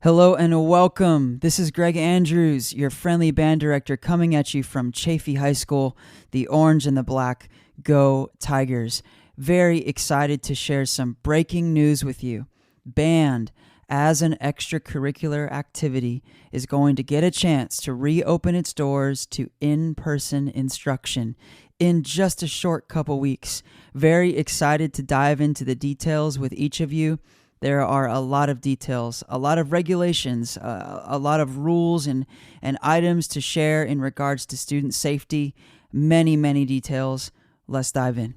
Hello and welcome. This is Greg Andrews, your friendly band director, coming at you from Chaffee High School, the orange and the black. Go Tigers. Very excited to share some breaking news with you. Band, as an extracurricular activity, is going to get a chance to reopen its doors to in-person instruction in just a short couple weeks. Very excited to dive into the details with each of you. There are a lot of details, a lot of regulations, a lot of rules and items to share in regards to student safety. Many, many details. Let's dive in.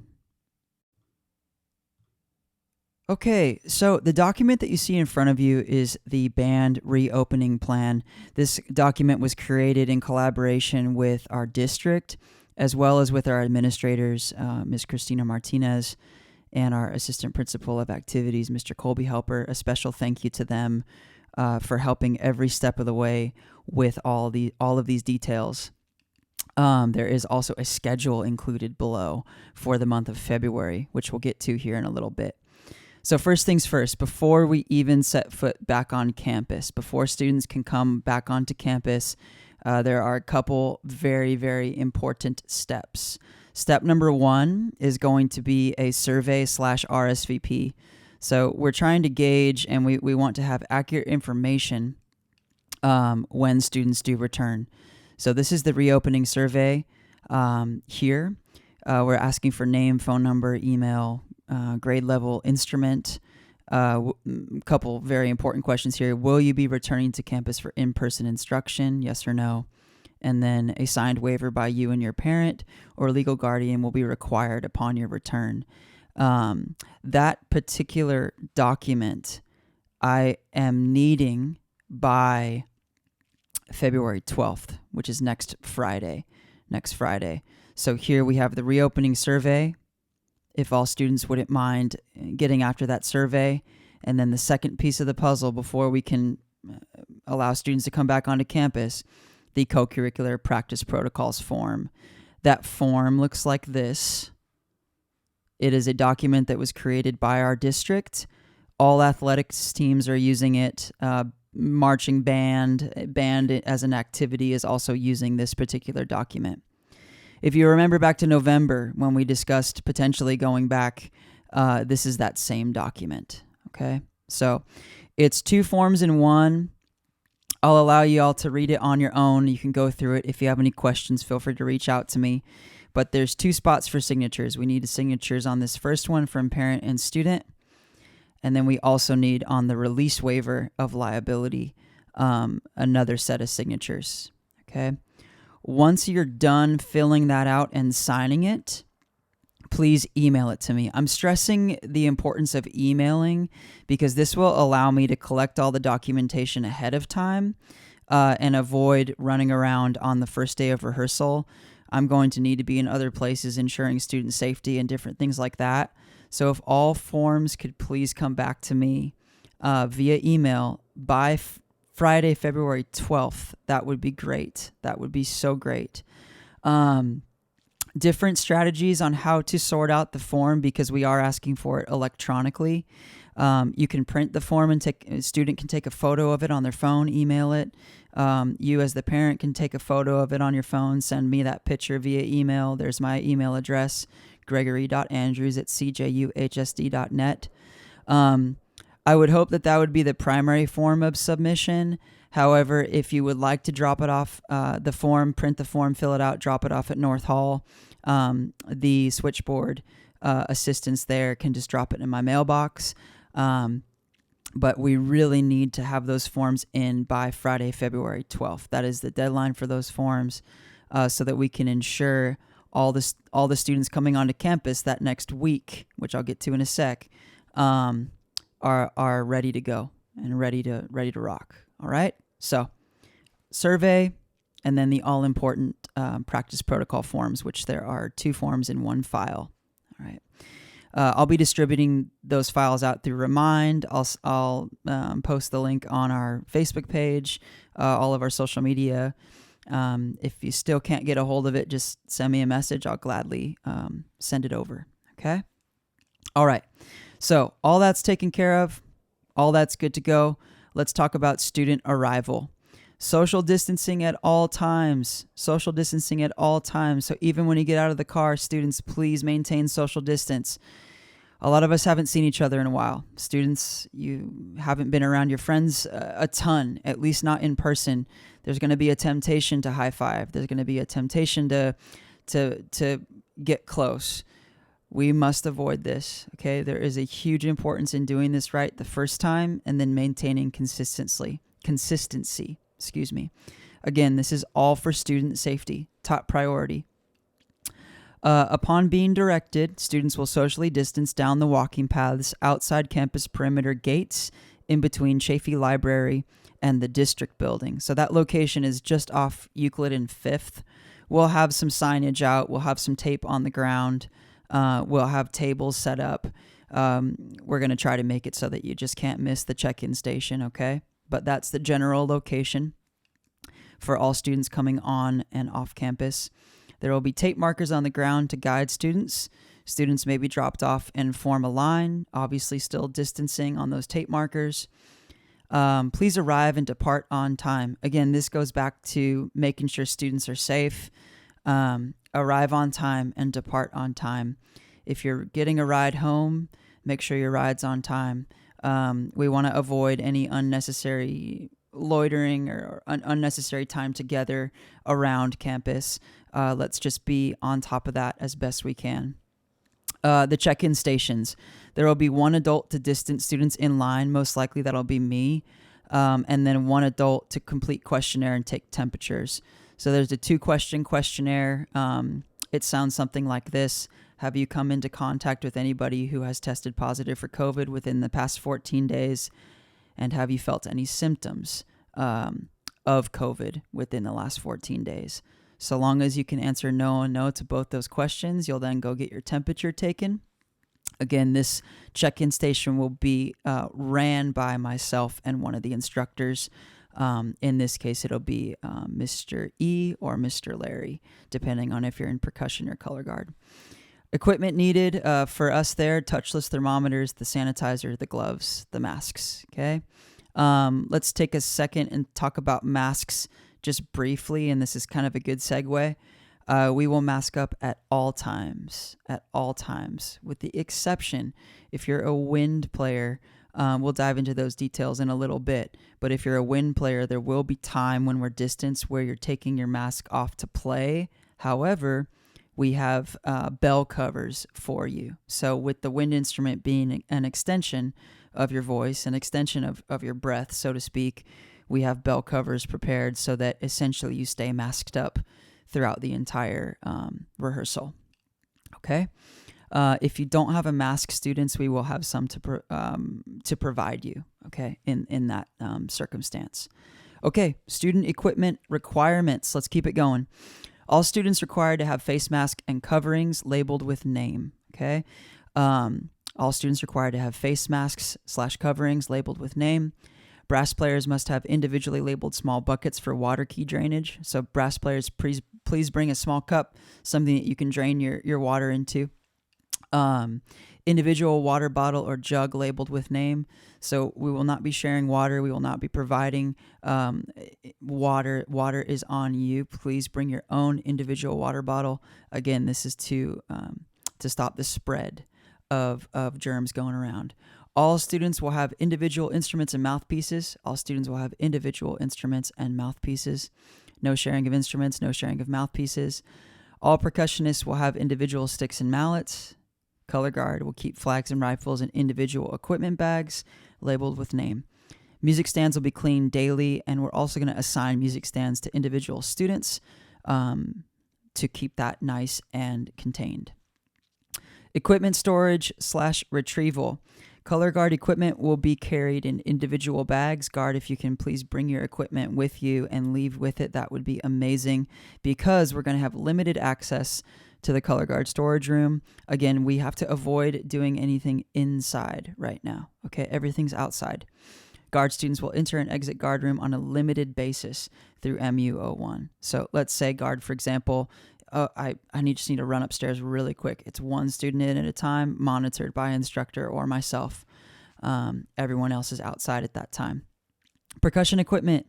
Okay, so the document that you see in front of you is the band reopening plan. This document was created in collaboration with our district, as well as with our administrators, Ms. Christina Martinez, and our assistant principal of activities, Mr. Colby Helper. A special thank you to them for helping every step of the way with all of these details. There is also a schedule included below for the month of February, which we'll get to here in a little bit. So first things first, before we even set foot back on campus, before students can come back onto campus, there are a couple very, very important steps. Step number one is going to be a survey / RSVP. So we're trying to gauge and we want to have accurate information when students do return. So this is the reopening survey here. We're asking for name, phone number, email, grade level, instrument. Couple very important questions here. Will you be returning to campus for in-person instruction? Yes or no? And then a signed waiver by you and your parent or legal guardian will be required upon your return. That particular document I am needing by February 12th, which is next Friday. So here we have the reopening survey, if all students wouldn't mind getting after that survey. And then the second piece of the puzzle before we can allow students to come back onto campus, the Co-Curricular Practice Protocols form. That form looks like this. It is a document that was created by our district. All athletics teams are using it. Marching band as an activity is also using this particular document. If you remember back to November when we discussed potentially going back, this is that same document. Okay, so it's two forms in one. I'll allow you all to read it on your own. You can go through it. If you have any questions, feel free to reach out to me. But there's two spots for signatures. We need signatures on this first one from parent and student. And then we also need on the release waiver of liability, another set of signatures. Okay. Once you're done filling that out and signing it, please email it to me. I'm stressing the importance of emailing because this will allow me to collect all the documentation ahead of time and avoid running around on the first day of rehearsal. I'm going to need to be in other places ensuring student safety and different things like that. So if all forms could please come back to me via email by Friday, February 12th, that would be great. That would be so great. Different strategies on how to sort out the form because we are asking for it electronically. You can print the form and a student can take a photo of it on their phone, email it. You as the parent can take a photo of it on your phone, send me that picture via email. There's my email address, gregory.andrews@cjuhsd.net. I would hope that would be the primary form of submission. However, if you would like to drop it off, the form, print the form, fill it out, drop it off at North Hall, the switchboard assistants there can just drop it in my mailbox. But we really need to have those forms in by Friday, February 12th. That is the deadline for those forms so that we can ensure all the students coming onto campus that next week, which I'll get to in a sec, are ready to go and ready to rock. All right. So survey and then the all important practice protocol forms, which there are two forms in one file. All right. I'll be distributing those files out through Remind. I'll post the link on our Facebook page, all of our social media. If you still can't get a hold of it, just send me a message. I'll gladly send it over. Okay. All right. So all that's taken care of. All that's good to go. Let's talk about student arrival. Social distancing at all times. Social distancing at all times. So even when you get out of the car, students, please maintain social distance. A lot of us haven't seen each other in a while. Students, you haven't been around your friends a ton, at least not in person. There's going to be a temptation to high five. There's going to be a temptation to get close. We must avoid this, okay? There is a huge importance in doing this right the first time and then maintaining consistency. Again, this is all for student safety, top priority. Upon being directed, students will socially distance down the walking paths outside campus perimeter gates in between Chafee Library and the district building. So that location is just off Euclid and 5th. We'll have some signage out. We'll have some tape on the ground. We'll have tables set up. We're going to try to make it so that you just can't miss the check-in station, okay? But that's the general location for all students coming on and off campus. There will be tape markers on the ground to guide students. Students may be dropped off and form a line, obviously still distancing on those tape markers. Please arrive and depart on time. Again, this goes back to making sure students are safe. Arrive on time and depart on time. If you're getting a ride home, make sure your ride's on time. We want to avoid any unnecessary loitering or unnecessary time together around campus. Let's just be on top of that as best we can. The check-in stations. There will be one adult to distance students in line. Most likely that'll be me. And then one adult to complete questionnaire and take temperatures. So there's a 2-question questionnaire. It sounds something like this. Have you come into contact with anybody who has tested positive for COVID within the past 14 days? And have you felt any symptoms of COVID within the last 14 days? So long as you can answer no and no to both those questions, you'll then go get your temperature taken. Again, this check-in station will be ran by myself and one of the instructors. In this case, it'll be Mr. E or Mr. Larry, depending on if you're in percussion or color guard. Equipment needed for us there: touchless thermometers, the sanitizer, the gloves, the masks. Okay. Let's take a second and talk about masks just briefly, and this is kind of a good segue. We will mask up at all times, with the exception if you're a wind player. We'll dive into those details in a little bit, but if you're a wind player, there will be time when we're distanced where you're taking your mask off to play. However, we have bell covers for you. So with the wind instrument being an extension of your voice, an extension of your breath, so to speak, we have bell covers prepared so that essentially you stay masked up throughout the entire rehearsal. Okay? If you don't have a mask, students, we will have some to provide you, okay, in that circumstance. Okay, student equipment requirements. Let's keep it going. All students required to have face mask and coverings labeled with name, okay? All students required to have face masks / coverings labeled with name. Brass players must have individually labeled small buckets for water key drainage. So brass players, please bring a small cup, something that you can drain your water into. Individual water bottle or jug labeled with name. So we will not be sharing water. We will not be providing water. Water is on you. Please bring your own individual water bottle. Again, this is to stop the spread of germs going around. All students will have individual instruments and mouthpieces. All students will have individual instruments and mouthpieces. No sharing of instruments, no sharing of mouthpieces. All percussionists will have individual sticks and mallets. Color guard will keep flags and rifles in individual equipment bags labeled with name. Music stands will be cleaned daily, and we're also going to assign music stands to individual students to keep that nice and contained. Equipment storage / retrieval. Color guard equipment will be carried in individual bags. Guard, if you can please bring your equipment with you and leave with it, that would be amazing, because we're going to have limited access to the color guard storage room. Again, we have to avoid doing anything inside right now. Okay, everything's outside. Guard students will enter and exit guard room on a limited basis through MU01. So let's say guard, for example, I just need to run upstairs really quick. It's one student in at a time, monitored by instructor or myself. Everyone else is outside at that time. Percussion equipment.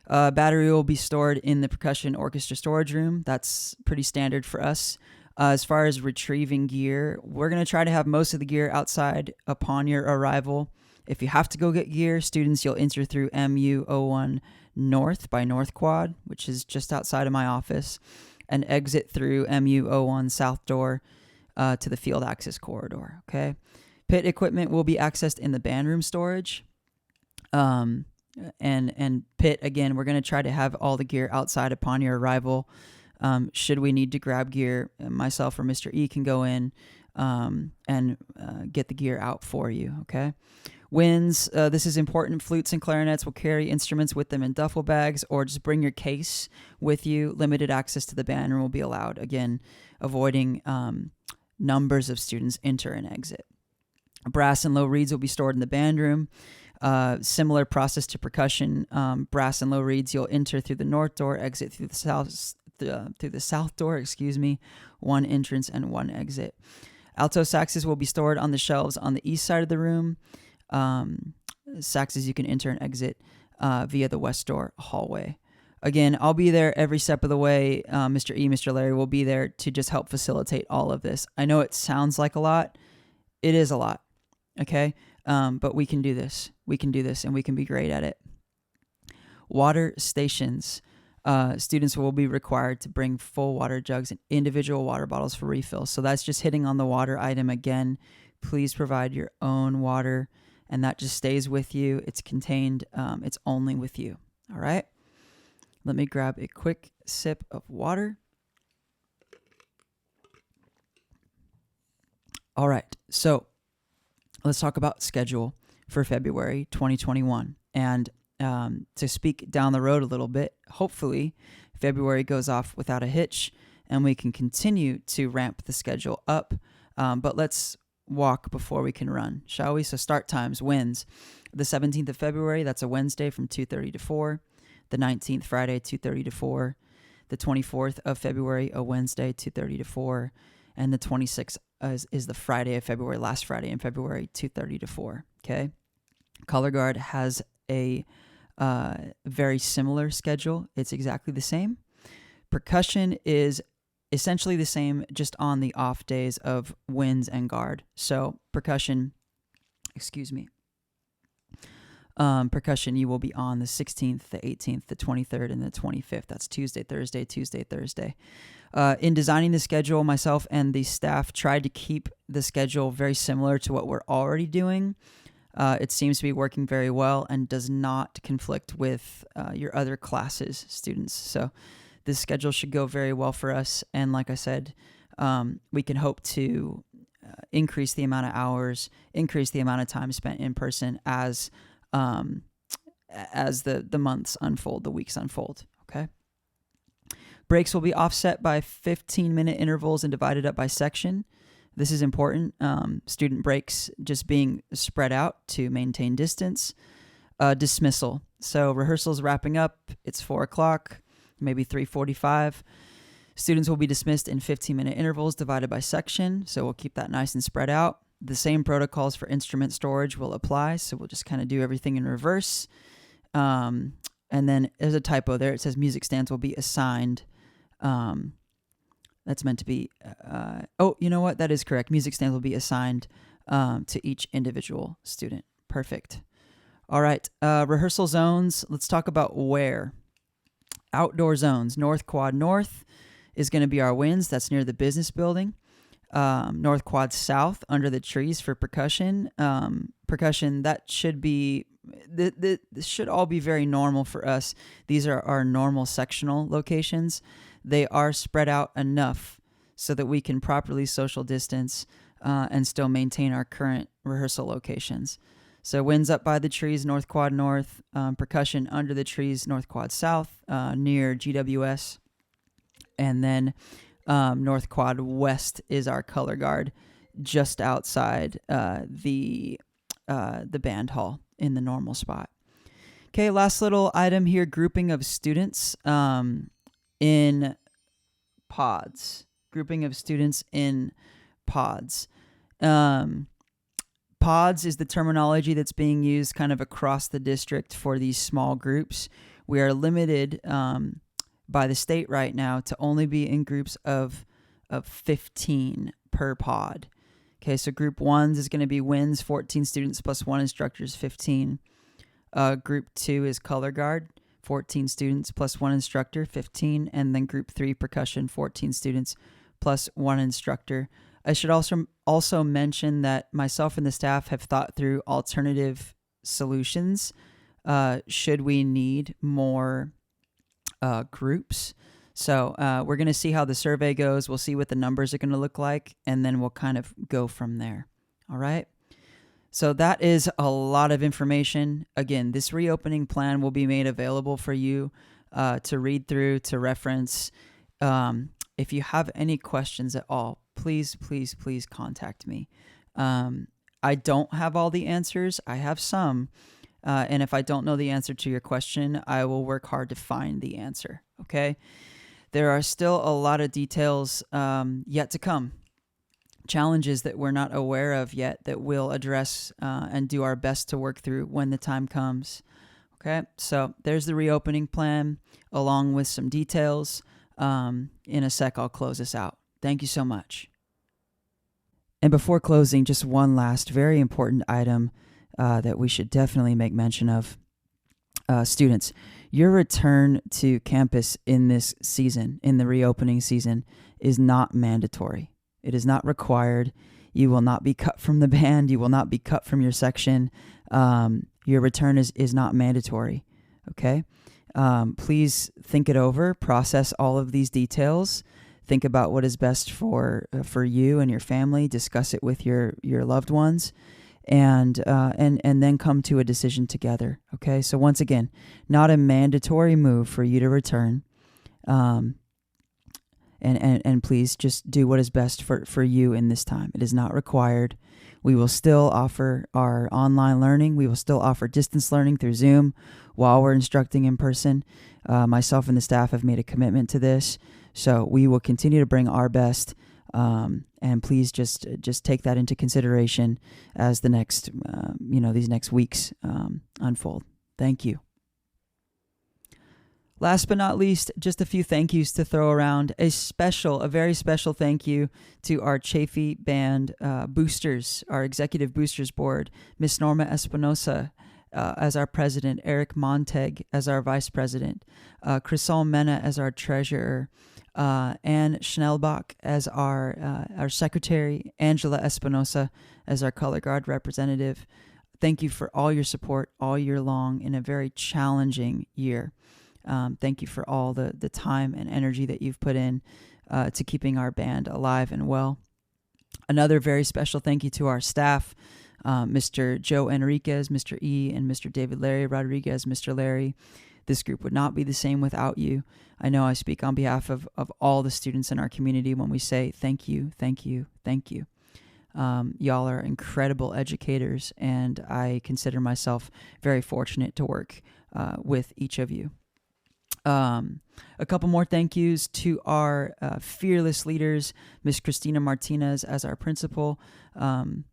Battery will be stored in the percussion orchestra storage room. That's pretty standard for us. As far as retrieving gear, we're going to try to have most of the gear outside upon your arrival. If you have to go get gear, students, you'll enter through MU01 North by North Quad, which is just outside of my office, and exit through MU01 South door to the field access corridor. Okay. Pit equipment will be accessed in the band room storage. And pit, again, we're going to try to have all the gear outside upon your arrival. Should we need to grab gear, myself or Mr. E can go in and get the gear out for you, okay? Winds, this is important. Flutes and clarinets will carry instruments with them in duffel bags, or just bring your case with you. Limited access to the band room will be allowed. Again, avoiding numbers of students enter and exit. Brass and low reeds will be stored in the band room. Similar process to percussion. Brass and low reeds, you'll enter through the north door, exit through the south door. One entrance and one exit. Alto saxes will be stored on the shelves on the east side of the room. Saxes you can enter and exit via the west door hallway. Again, I'll be there every step of the way. Mr. E, Mr. Larry will be there to just help facilitate all of this. I know it sounds like a lot. It is a lot. Okay. But we can do this. We can do this, and we can be great at it. Water stations. Students will be required to bring full water jugs and individual water bottles for refill. So that's just hitting on the water item again. Please provide your own water, and that just stays with you. It's contained. It's only with you. All right? Let me grab a quick sip of water. All right. So let's talk about schedule for February 2021. And to speak down the road a little bit, hopefully February goes off without a hitch and we can continue to ramp the schedule up. But let's walk before we can run, shall we? So start times, wins. The 17th of February, that's a Wednesday from 2:30 to 4. The 19th, Friday, 2:30 to 4. The 24th of February, a Wednesday, 2:30 to 4. And the 26th is the Friday of February, last Friday in February, 2:30 to 4. Okay. Color Guard has a very similar schedule. It's exactly the same. Percussion is essentially the same, just on the off days of winds and guard. So percussion, percussion, you will be on the 16th, the 18th, the 23rd, and the 25th. That's Tuesday, Thursday. In designing the schedule, myself and the staff tried to keep the schedule very similar to what we're already doing. It seems to be working very well and does not conflict with your other classes, students. So this schedule should go very well for us. And like I said, we can hope to increase the amount of hours, increase the amount of time spent in person as the months unfold, the weeks unfold. Okay. Breaks will be offset by 15-minute intervals and divided up by section. This is important. Student breaks just being spread out to maintain distance. Dismissal. So rehearsal's wrapping up. It's 4 o'clock, maybe 3:45. Students will be dismissed in 15-minute intervals divided by section. So we'll keep that nice and spread out. The same protocols for instrument storage will apply. So we'll just kind of do everything in reverse. And then there's a typo there. It says music stands will be assigned. That's meant to be, you know what? That is correct. Music stands will be assigned to each individual student. Perfect. All right. Rehearsal zones. Let's talk about where. Outdoor zones. North Quad North is going to be our wins. That's near the business building. North Quad South, under the trees for percussion. Percussion, that should be, this should all be very normal for us. These are our normal sectional locations. They are spread out enough so that we can properly social distance and still maintain our current rehearsal locations. So winds up by the trees, North Quad North. Percussion under the trees, North Quad South, near GWS. And then North Quad West is our color guard, just outside the band hall in the normal spot. Okay, last little item here, grouping of students in pods. Grouping of students in pods. Pods is the terminology that's being used kind of across the district for these small groups. We are limited by the state right now to only be in groups of 15 per pod. Okay, so group 1 is going to be WINS, 14 students plus 1 instructor is 15. Group 2 is color guard, 14 students plus 1 instructor, 15. And then group 3, percussion, 14 students plus 1 instructor. I should also mention that myself and the staff have thought through alternative solutions should we need more groups. So we're going to see how the survey goes. We'll see what the numbers are going to look like, and then we'll kind of go from there. All right? So that is a lot of information. Again, this reopening plan will be made available for you to read through, to reference. If you have any questions at all, please contact me. I don't have all the answers. I have some. And if I don't know the answer to your question, I will work hard to find the answer. Okay? There are still a lot of details yet to come. Challenges that we're not aware of yet that we'll address and do our best to work through when the time comes. Okay? So there's the reopening plan along with some details. In a sec, I'll close this out. Thank you so much. And before closing, just one last very important item that we should definitely make mention of. Students, your return to campus in this season, in the reopening season, is not mandatory. It is not required. You will not be cut from the band. You will not be cut from your section. Your return is not mandatory. Okay? Please think it over, process all of these details, think about what is best for you and your family, discuss it with your loved ones, and then come to a decision together. Okay, so once again, not a mandatory move for you to return, and please just do what is best for you in this time. It is not required. We will still offer our online learning. We will still offer distance learning through Zoom while we're instructing in person. Myself and the staff have made a commitment to this, so we will continue to bring our best. And please just take that into consideration as the next, these next weeks unfold. Thank you. Last but not least, just a few thank yous to throw around. A very special thank you to our Chafee Band boosters, our executive boosters board, Miss Norma Espinosa as our president, Eric Monteg as our vice president, Crisol Mena as our treasurer, Anne Schnellbach as our secretary, Angela Espinosa as our color guard representative. Thank you for all your support all year long in a very challenging year. Thank you for all the time and energy that you've put in to keeping our band alive and well. Another very special thank you to our staff, Mr. Joe Enriquez, Mr. E, and Mr. David Larry Rodriguez, Mr. Larry. This group would not be the same without you. I know I speak on behalf of all the students in our community when we say thank you, thank you, thank you. Y'all are incredible educators, and I consider myself very fortunate to work with each of you. A couple more thank yous to our fearless leaders, Miss Christina Martinez as our principal.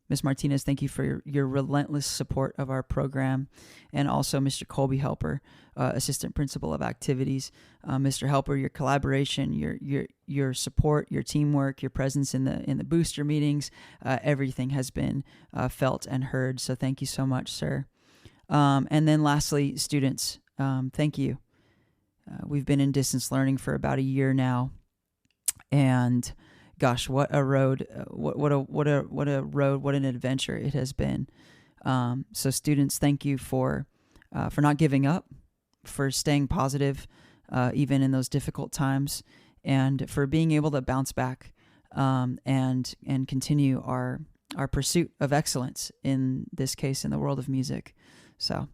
Miss Martinez, thank you for your relentless support of our program, and also Mr. Colby Helper, assistant principal of activities. Mr. Helper, your collaboration, your support, your teamwork, your presence in the booster meetings, everything has been felt and heard. So thank you so much, sir. And then lastly, students, thank you. We've been in distance learning for about a year now, and gosh, what a road! What a road! What an adventure it has been. So, students, thank you for not giving up, for staying positive, even in those difficult times, and for being able to bounce back and continue our pursuit of excellence. In this case, in the world of music. So.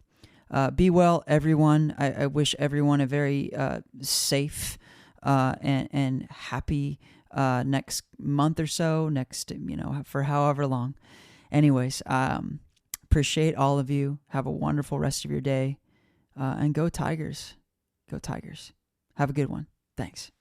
Be well, everyone. I wish everyone a very safe and happy next month or so, for however long. Anyways, appreciate all of you. Have a wonderful rest of your day. And go Tigers. Go Tigers. Have a good one. Thanks.